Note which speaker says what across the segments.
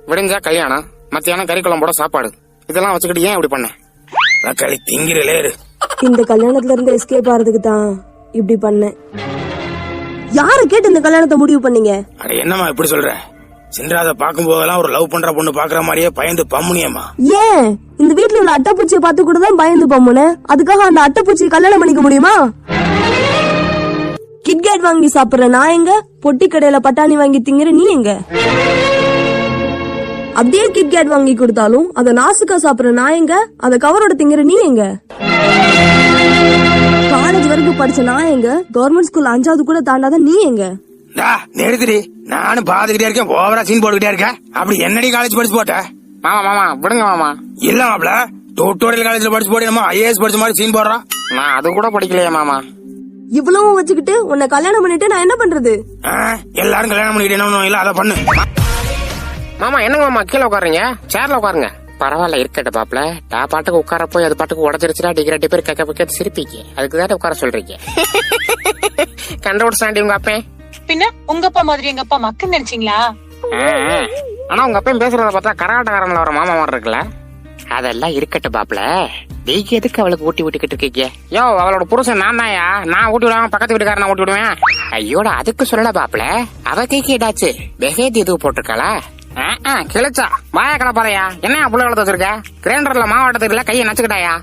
Speaker 1: விடிஞ்சா கல்யாணம், மத்தியானம் கறி குழம்போட சாப்பாடு, இதெல்லாம் வச்சுக்கிட்டு ஏன் இப்படி பண்ண? தக்காளி திங்கிறலே.
Speaker 2: இந்த கல்யாணத்துல இருந்து எஸ்கேப் ஆறதுக்கு தான் இப்படி பண்ணேன். யாரு கேட்டு இந்த கல்யாணத்தை முடிவு பண்ணீங்க?
Speaker 1: அட என்னம்மா இப்படி சொல்ற? சின்ராத பாக்கும் போதெல்லாம் ஒரு லவ் பண்ற பொண்ணு பாக்குற மாதிரியே பயந்து பம்முனியம்மா.
Speaker 2: ஏன் இந்த வீட்டுல உள்ள அட்டைப்பூச்சியை பார்த்து கூட தான் பயந்து பம்முன? அதுக்காக அந்த அட்டைப்பூச்சியை கல்யாணம் பண்ணிக்க முடியுமா? கிட்கேட் வாங்கி சாப்பிடுற நான் எங்க? பொட்டி கடையில பட்டாணி வாங்கி திங்கிற நீ எங்க? அப்படியே கிட்கேட் வாங்கி கொடுத்தாலும் அத நாசுக்கா சாப்பிடுற நான் எங்க? அத கவரோட திங்கிற நீ எங்க? காலேஜ் வரைக்கும் படிச்ச நான் எங்க? கவர்மெண்ட் ஸ்கூல் 5வது கூட தாண்டாத நீ எங்க?
Speaker 1: நிறுத்திடி, நானும் பாத்துக்கிட்டே இருக்கேன், ஓவரா சீன் போட்டுக்கிட்டே இருக்கேன். அப்படி என்னடி காலேஜ் படிச்சு போட்ட? மாமா மாமா விடுங்க மாமா. இல்ல மாப்ள, டூட்டோரியல் காலேஜ்ல படிச்சு போட்டு நம்ம ஐஏஎஸ் படிச்ச மாதிரி சீன் போடுறான். நான் அது கூட படிக்கலையே மாமா.
Speaker 2: இவ்வளவு வச்சுக்கிட்டு உன்னை கல்யாணம் பண்ணிட்டு நான் என்ன பண்றது?
Speaker 1: எல்லாரும் கல்யாணம் பண்ணிக்கிட்டு இல்ல அதை பண்ணு. மாமா என்னங்க மாமா கீழே உட்காருங்க, சேர்ல உட்காருங்க. பரவாயில்ல இருக்கட்ட பாப்ல, நான் பாட்டுக்கு உட்கார போய் அது பாட்டுக்கு உடச்சிருச்சுடா டிகிரெட்டி பேர் கக்க பக்க சிரிப்பீங்க. அதுக்கு தான் உட்கார சொல்றீங்க. கண்டுபிடிச்சாண்டி உங்க அப்பே.
Speaker 3: பின்ன உங்க அப்பா மாதிரி எங்க அப்பா மக்கள் நினைச்சீங்களா?
Speaker 1: ஆனா உங்க அப்பையும் பேசுறத பார்த்தா கரகாட்டக்காரன்ல வர மாமா மாதிரி இருக்குல்ல. அதெல்லாம் இருக்கட்டும் பாப்ல, நீங்க எதுக்கு அவளுக்கு ஊட்டி விட்டுக்கிட்டு இருக்கீங்க? யோ அவளோட புருஷன் நான் தாயா, நான் ஊட்டி விடாம பக்கத்து வீட்டுக்காரன் நான் ஊட்டி விடுவேன். ஐயோட அதுக்கு சொல்லல பாப்ல, அவ கேக்கு ஏதாச்சு பெஹேதி எதுவும் போட்டிருக்காளா? கிழிச்சா வாயா கிளப்பாறையா, என்ன புள்ள வளர்த்து வச்சிருக்க? கிரைண்டர்ல மாவட்டத்துல கையை நச்சுக்கிட்டாயா?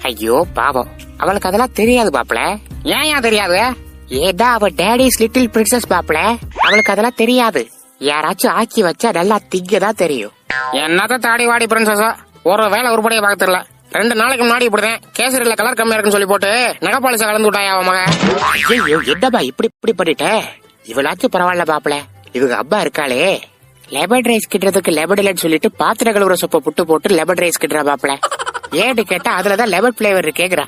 Speaker 1: ஐயோ பாவம், அவளுக்கு அதெல்லாம் தெரியாது பாப்ல. ஏன் தெரியாது? ஏதா அவ டேடிஸ் லிட்டில் பிரின்சஸ் பாப்ல, அவளுக்கு அதெல்லாம் தெரியாது. யாராச்சும் ஆக்கி வச்சா நல்லா திங்கதான் தெரியும். என்னத்த தாடி வாடி பிரின்சஸா, ஒரு வேலை உருப்படியை பார்க்க தெரியல. 2 நாளைக்கு முன்னாடி இப்படிதான் கேசரியில கலர் கம்மியா இருக்குன்னு சொல்லி போட்டு நெகப்பாலிச கலந்து விட்டாயா அவன் மகன். ஐயோ என்னப்பா இப்படி பண்ணிட்ட? இவளாச்சும் பரவாயில்ல பாப்ல, இவங்க அப்பா இருக்காளே லெபட் ரைஸ் கிட்டுறதுக்கு லெபட் சொல்லிட்டு பாத்திர கழுவுற சொப்ப புட்டு போட்டு லெபட் ரைஸ் கிட்டுறா பாப்ல. ஏட்டு கேட்டா அதுலதான் லெபட் பிளேவர் கேக்குறா.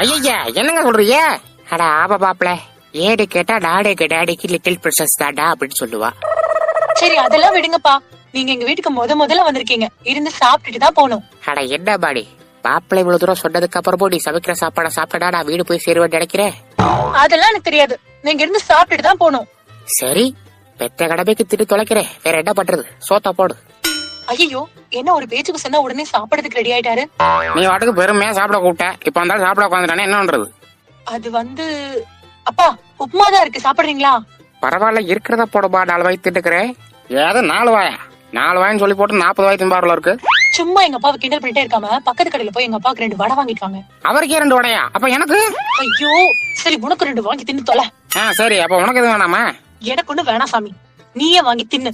Speaker 1: ஐயா என்னங்க சொல்றீங்க? அட ஆபா பாப்ல, ஏடு கேட்டா டாடிக்கு லிட்டில் பிரின்சஸ் தாடா அப்படின்னு சொல்லுவா.
Speaker 3: சரி அதெல்லாம் விடுங்கப்பா, நீங்க எங்க வீட்டுக்கு முதல்ல வந்திருக்கீங்க, இருந்து சாப்பிட்டுட்டு தான் போகணும்.
Speaker 1: அட என்ன பாடி, பாப்பிளை இவ்வளவு தூரம் சொன்னதுக்கு அப்புறம் போடி சமைக்கிற சாப்பாட சாப்பிட்டா நான் வீடு போய் சேருவேன் நினைக்கிறேன்.
Speaker 3: அதெல்லாம் எனக்கு தெரியாது, நீங்க இருந்து சாப்பிட்டுட்டு தான் போகணும்.
Speaker 1: சரி பெத்த கடமைக்கு திட்டு தொலைக்கிறேன், வேற என்ன பண்றது, சோத்தா போடு.
Speaker 3: ஐயோ என்ன ஒரு பேச்சுக்கு சொன்னா உடனே சாப்பிடறதுக்கு ரெடி ஆயிட்டாரு.
Speaker 1: நீ வாட்டுக்கு பெருமையா சாப்பிட கூப்பிட்ட, இப்ப வந்தாலும் சாப்பிட உட்காந்துட்டானே, என்ன பண்றது?
Speaker 3: அது அப்பா உப்புமா தான் இருக்கு, சாப்பிடுறீங்களா?
Speaker 1: பரவாயில்ல இருக்கிறத போடுபா, 4 வாய் திட்டுக்கிறேன். ஏதோ 4 வாயா, 4 வாயின்னு சொல்லி போட்டு 40 வாய் திம்பாருல இருக்கு.
Speaker 3: சும்மா எங்க அப்பாவை கிண்டல் பண்ணிட்டே இருக்காம பக்கத்து கடையில போய் எங்க அப்பாவுக்கு 2 வடை வாங்கிட்டு வாங்க.
Speaker 1: அவருக்கே 2 வடையா? அப்ப எனக்கு?
Speaker 3: ஐயோ சரி உனக்கு 2 வாங்கி தின்னு தொலை.
Speaker 1: சரி அப்ப உனக்கு எதுவும் வேணாமா?
Speaker 3: எனக்கு ஒண்ணு வேணாம் சாமி, நீயே வாங்கி தின்னு.